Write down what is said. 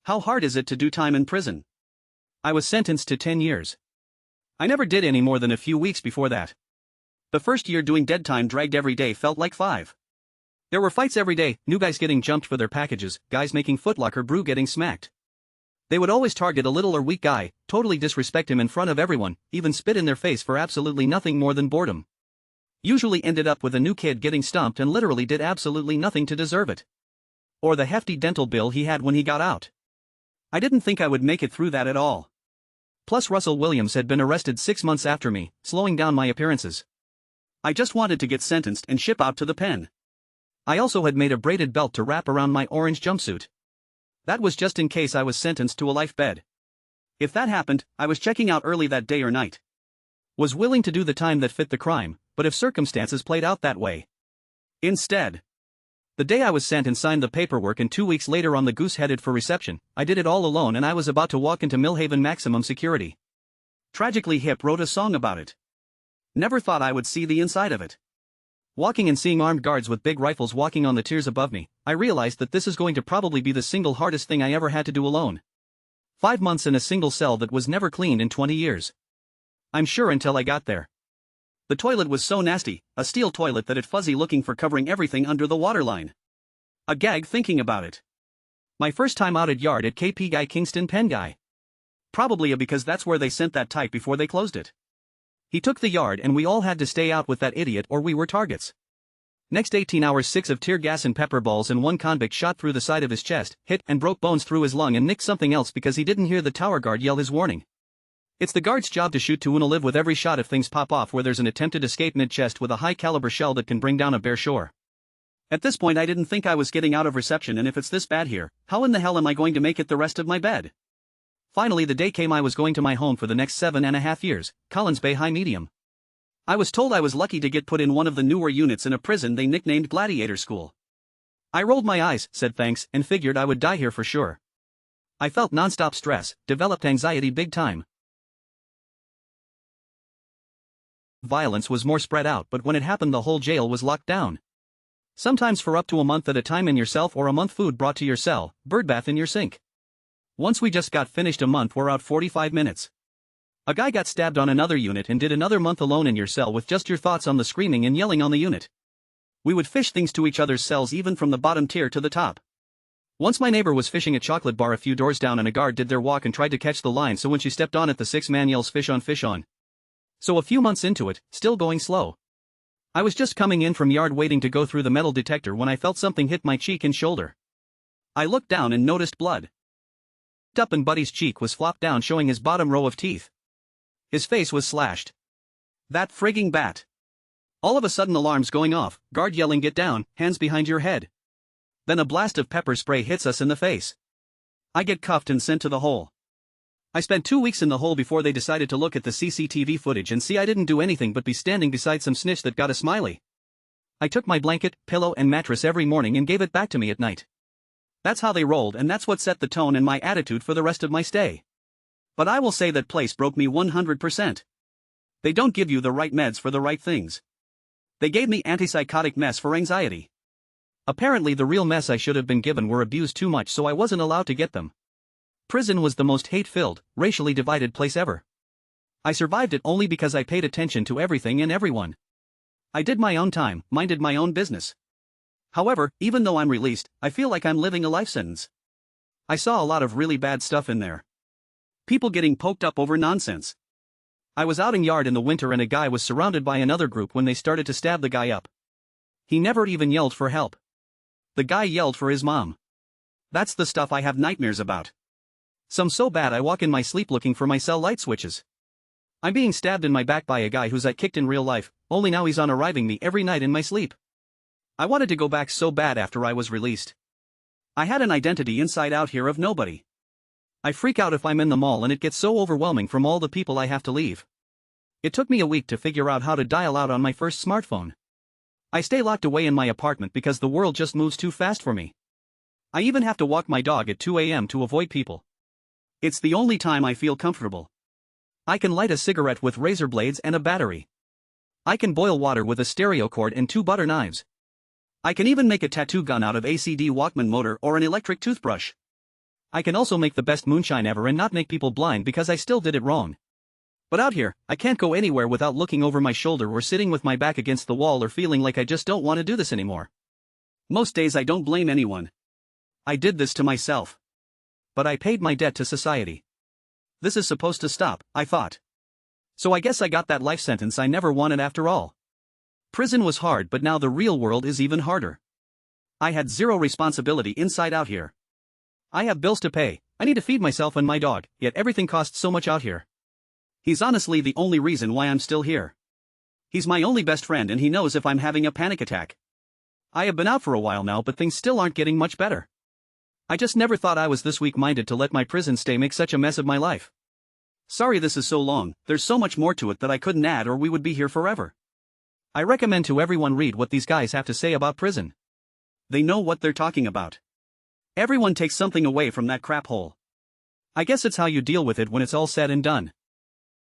How hard is it to do time in prison? I was sentenced to 10 years. I never did any more than a few weeks before that. The first year doing dead time dragged every day felt like 5. There were fights every day, new guys getting jumped for their packages, guys making Footlocker brew getting smacked. They would always target a little or weak guy, totally disrespect him in front of everyone, even spit in their face for absolutely nothing more than boredom. Usually ended up with a new kid getting stomped and literally did absolutely nothing to deserve it. Or the hefty dental bill he had when he got out. I didn't think I would make it through that at all. Plus Russell Williams had been arrested 6 months after me, slowing down my appearances. I just wanted to get sentenced and ship out to the pen. I also had made a braided belt to wrap around my orange jumpsuit. That was just in case I was sentenced to a life bed. If that happened, I was checking out early that day or night. Was willing to do the time that fit the crime, but if circumstances played out that way. Instead, the day I was sent and signed the paperwork and 2 weeks later on the Goose headed for reception, I did it all alone and I was about to walk into Millhaven maximum security. Tragically Hip wrote a song about it. Never thought I would see the inside of it. Walking and seeing armed guards with big rifles walking on the tiers above me, I realized that this is going to probably be the single hardest thing I ever had to do alone. 5 months in a single cell that was never cleaned in 20 years. I'm sure until I got there. The toilet was so nasty, a steel toilet that it fuzzy looking for covering everything under the waterline. A gag thinking about it. My first time out at yard at KP Guy Kingston Penn Guy. Probably because that's where they sent that type before they closed it. He took the yard and we all had to stay out with that idiot or we were targets. Next 18 hours 6 of tear gas and pepper balls and one convict shot through the side of his chest, hit and broke bones through his lung and nicked something else because he didn't hear the tower guard yell his warning. It's the guard's job to shoot to and live with every shot if things pop off where there's an attempted escape mid-chest with a high-caliber shell that can bring down a bare shore. At this point I didn't think I was getting out of reception and if it's this bad here, how in the hell am I going to make it the rest of my bed? Finally the day came I was going to my home for the next 7.5 years, Collins Bay High Medium. I was told I was lucky to get put in one of the newer units in a prison they nicknamed Gladiator School. I rolled my eyes, said thanks, and figured I would die here for sure. I felt non-stop stress, developed anxiety big time. Violence was more spread out, but when it happened the whole jail was locked down. Sometimes for up to a month at a time in your cell or a month food brought to your cell, birdbath in your sink. Once we just got finished a month we're out 45 minutes. A guy got stabbed on another unit and did another month alone in your cell with just your thoughts on the screaming and yelling on the unit. We would fish things to each other's cells even from the bottom tier to the top. Once my neighbor was fishing a chocolate bar a few doors down and a guard did their walk and tried to catch the line so when she stepped on it the 6-man yells fish on fish on. So a few months into it, still going slow. I was just coming in from yard waiting to go through the metal detector when I felt something hit my cheek and shoulder. I looked down and noticed blood. Up and Buddy's cheek was flopped down showing his bottom row of teeth. His face was slashed. That frigging bat. All of a sudden alarms going off, guard yelling get down, hands behind your head. Then a blast of pepper spray hits us in the face. I get cuffed and sent to the hole. I spent 2 weeks in the hole before they decided to look at the CCTV footage and see I didn't do anything but be standing beside some snitch that got a smiley. I took my blanket, pillow and mattress every morning and gave it back to me at night. That's how they rolled and that's what set the tone and my attitude for the rest of my stay. But I will say that place broke me 100%. They don't give you the right meds for the right things. They gave me antipsychotic mess for anxiety. Apparently the real mess I should have been given were abused too much so I wasn't allowed to get them. Prison was the most hate-filled, racially divided place ever. I survived it only because I paid attention to everything and everyone. I did my own time, minded my own business. However, even though I'm released, I feel like I'm living a life sentence. I saw a lot of really bad stuff in there. People getting poked up over nonsense. I was out in yard in the winter and a guy was surrounded by another group when they started to stab the guy up. He never even yelled for help. The guy yelled for his mom. That's the stuff I have nightmares about. Some so bad I walk in my sleep looking for my cell light switches. I'm being stabbed in my back by a guy who's I kicked in real life, only now he's on arriving me every night in my sleep. I wanted to go back so bad after I was released. I had an identity inside out here of nobody. I freak out if I'm in the mall and it gets so overwhelming from all the people I have to leave. It took me a week to figure out how to dial out on my first smartphone. I stay locked away in my apartment because the world just moves too fast for me. I even have to walk my dog at 2 a.m. to avoid people. It's the only time I feel comfortable. I can light a cigarette with razor blades and a battery. I can boil water with a stereo cord and 2 butter knives. I can even make a tattoo gun out of ACD Walkman motor or an electric toothbrush. I can also make the best moonshine ever and not make people blind because I still did it wrong. But out here, I can't go anywhere without looking over my shoulder or sitting with my back against the wall or feeling like I just don't want to do this anymore. Most days I don't blame anyone. I did this to myself. But I paid my debt to society. This is supposed to stop, I thought. So I guess I got that life sentence I never wanted after all. Prison was hard, but now the real world is even harder. I had zero responsibility inside out here. I have bills to pay, I need to feed myself and my dog, yet everything costs so much out here. He's honestly the only reason why I'm still here. He's my only best friend and he knows if I'm having a panic attack. I have been out for a while now, but things still aren't getting much better. I just never thought I was this weak-minded to let my prison stay make such a mess of my life. Sorry this is so long, there's so much more to it that I couldn't add or we would be here forever. I recommend to everyone read what these guys have to say about prison. They know what they're talking about. Everyone takes something away from that crap hole. I guess it's how you deal with it when it's all said and done.